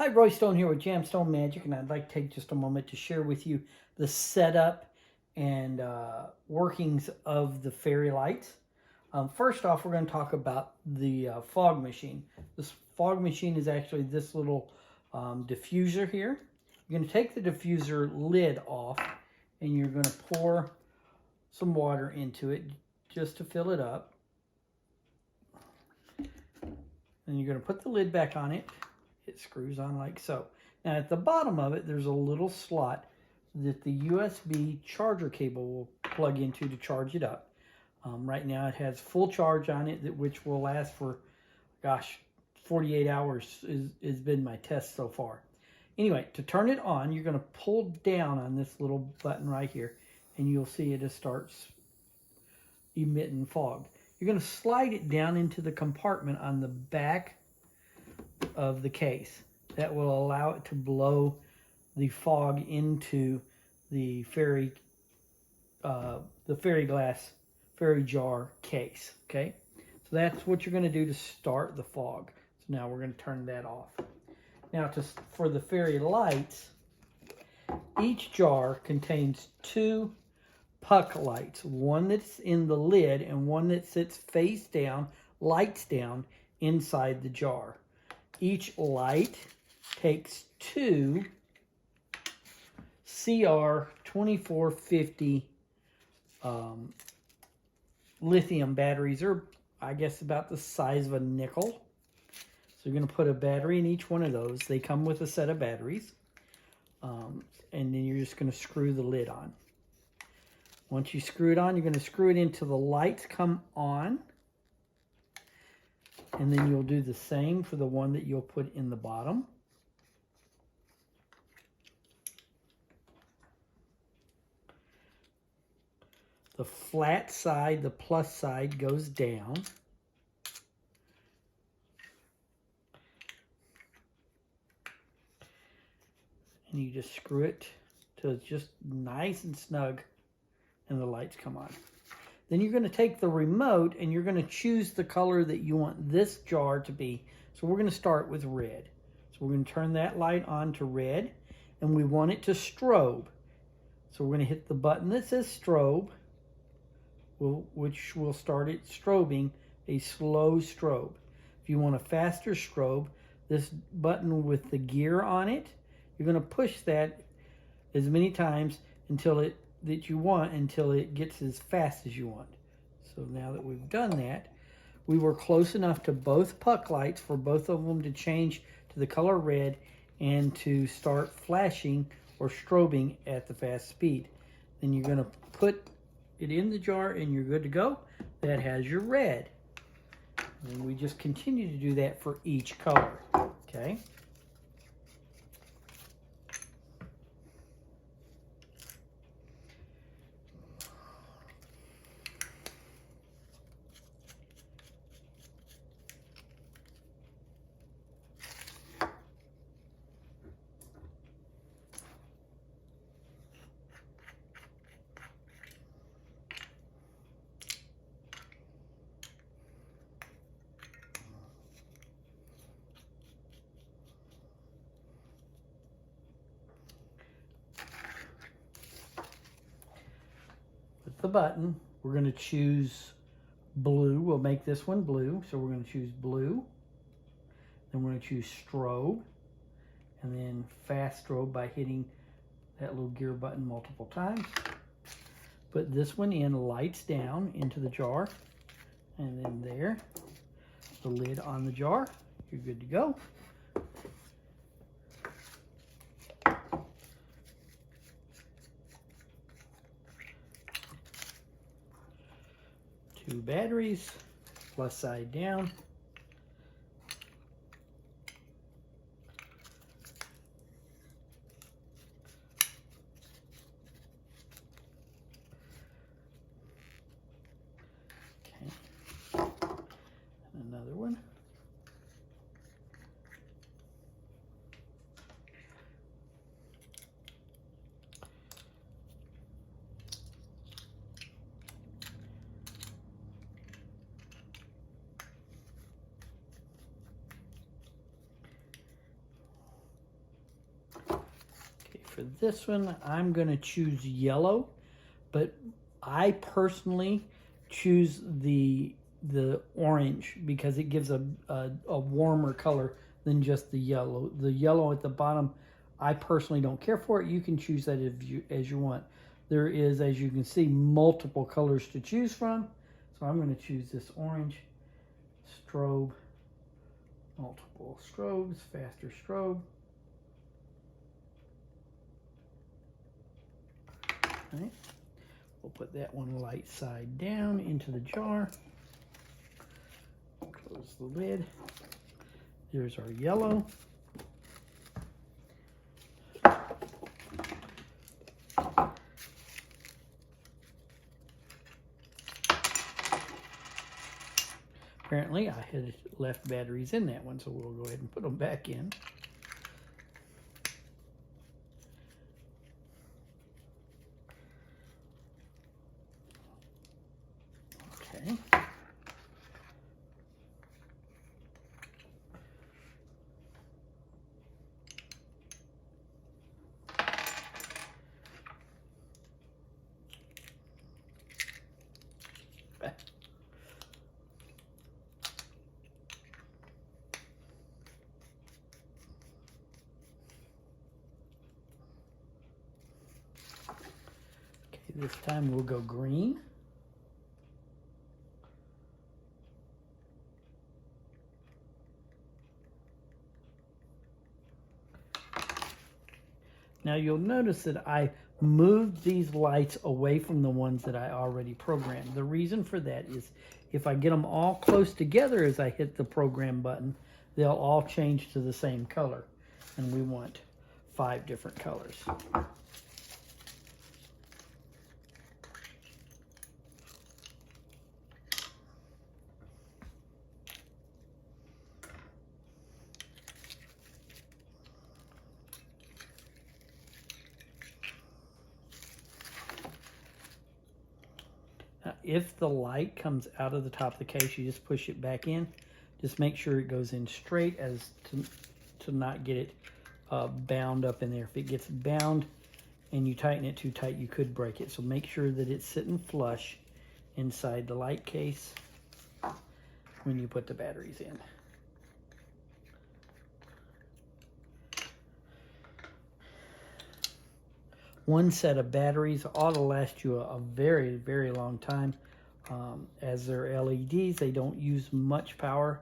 Hi, Roy Stone here with Jamstone Magic, and I'd like to take just a moment to share with you the setup and workings of the fairy lights. First off, we're going to talk about the fog machine. This fog machine is actually this little diffuser here. You're going to take the diffuser lid off, and you're going to pour some water into it just to fill it up. And you're going to put the lid back on it. It screws on like so. Now at the bottom of it, there's a little slot that the USB charger cable will plug into to charge it up. Right now it has full charge on it, which will last for, gosh, 48 hours has been my test so far. Anyway, to turn it on, you're going to pull down on this little button right here, and you'll see it starts emitting fog. You're going to slide it down into the compartment on the back of the case. That will allow it to blow the fog into the fairy jar case. Okay, so that's what you're going to do to start the fog. So now we're going to turn that off. Now for the fairy lights, each jar contains two puck lights, one that's in the lid and one that sits face down, lights down inside the jar. Each light takes two CR2450 lithium batteries, or I guess about the size of a nickel. So you're going to put a battery in each one of those. They come with a set of batteries. And then you're just going to screw the lid on. Once you screw it on, you're going to screw it until the lights come on. And then you'll do the same for the one that you'll put in the bottom. The flat side, the plus side, goes down. And you just screw it till it's just nice and snug and the lights come on. Then you're going to take the remote and you're going to choose the color that you want this jar to be. So we're going to start with red. So we're going to turn that light on to red, and we want it to strobe. So we're going to hit the button that says strobe, which will start it strobing a slow strobe. If you want a faster strobe, this button with the gear on it, you're going to push that as many times until it gets as fast as you want. So now that we've done that, we were close enough to both puck lights for both of them to change to the color red and to start flashing or strobing at the fast speed. Then you're going to put it in the jar and you're good to go. That has your red. And we just continue to do that for each color. Okay. The button, we're going to choose blue. We'll make this one blue, so we're going to choose blue. Then we're going to choose strobe, and then fast strobe by hitting that little gear button multiple times. Put this one in, lights down into the jar, and then there, the lid on the jar. You're good to go. Two batteries, plus side down. Okay. And another one. for this one, I'm going to choose yellow, but I personally choose the orange because it gives a warmer color than just the yellow. The yellow at the bottom, I personally don't care for it. You can choose that as you want. There is, as you can see, multiple colors to choose from. So I'm going to choose this orange strobe, multiple strobes, faster strobe. All right. We'll put that one light side down into the jar. Close the lid. There's our yellow. Apparently I had left batteries in that one, so we'll go ahead and put them back in. Okay. This time we'll go green. Now you'll notice that I moved these lights away from the ones that I already programmed. The reason for that is if I get them all close together as I hit the program button, they'll all change to the same color. And we want 5 different colors. Now, if the light comes out of the top of the case, you just push it back in. Just make sure it goes in straight as to not get it bound up in there. If it gets bound and you tighten it too tight, you could break it. So make sure that it's sitting flush inside the light case when you put the batteries in. One set of batteries ought to last you a very, very long time. As they're LEDs, they don't use much power.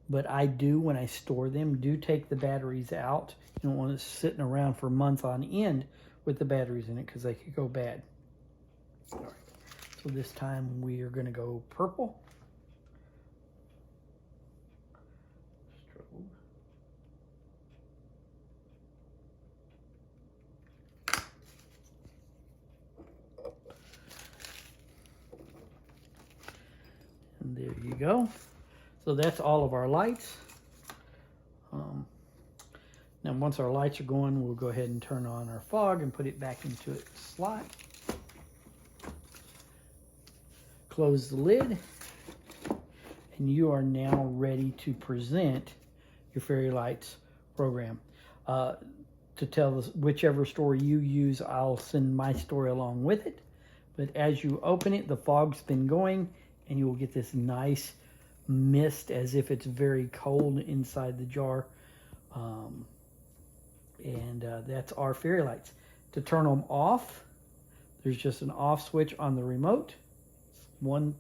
But I do, when I store them, do take the batteries out. You don't want it sitting around for months on end with the batteries in it because they could go bad. All right. So this time we are going to go purple. And there you go. So that's all of our lights. Now once our lights are going, we'll go ahead and turn on our fog and put it back into its slot. Close the lid. And you are now ready to present your Fairy Lights program. To tell whichever story you use, I'll send my story along with it. But as you open it, the fog's been going, and you will get this nice mist as if it's very cold inside the jar. That's our Fairy Lights. To turn them off, there's just an off switch on the remote. One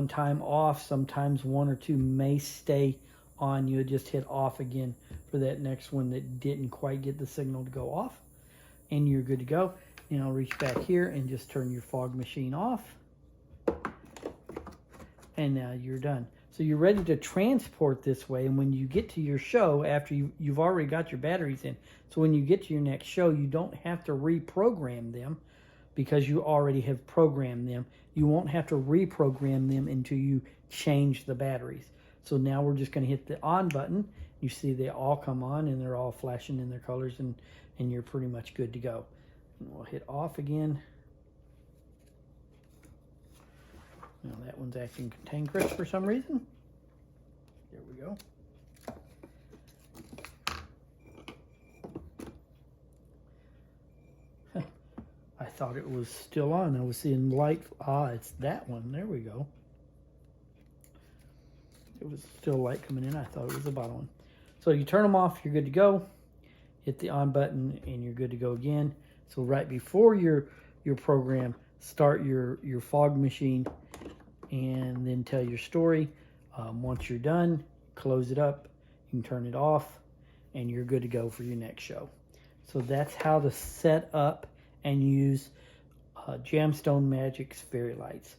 time off, sometimes 1 or 2 may stay on. You'll just hit off again for that next one that didn't quite get the signal to go off. And you're good to go. Now reach back here and just turn your fog machine off. And now you're done. So you're ready to transport this way, and when you get to your show, after you've already got your batteries in, so when you get to your next show, you don't have to reprogram them because you already have programmed them. You won't have to reprogram them until you change the batteries. So now we're just going to hit the on button. You see they all come on and they're all flashing in their colors, and you're pretty much good to go. And we'll hit off again. Now that one's acting cantankerous for some reason. There we go. thought it was still on. I was seeing light. Ah, it's that one. There we go. It was still light coming in. I thought it was the bottom one. So you turn them off, you're good to go. Hit the on button and you're good to go again. So right before your program, start your fog machine and then tell your story. Once you're done, close it up, you can turn it off, and you're good to go for your next show. So that's how to set up and use Gemstone Magic's fairy lights.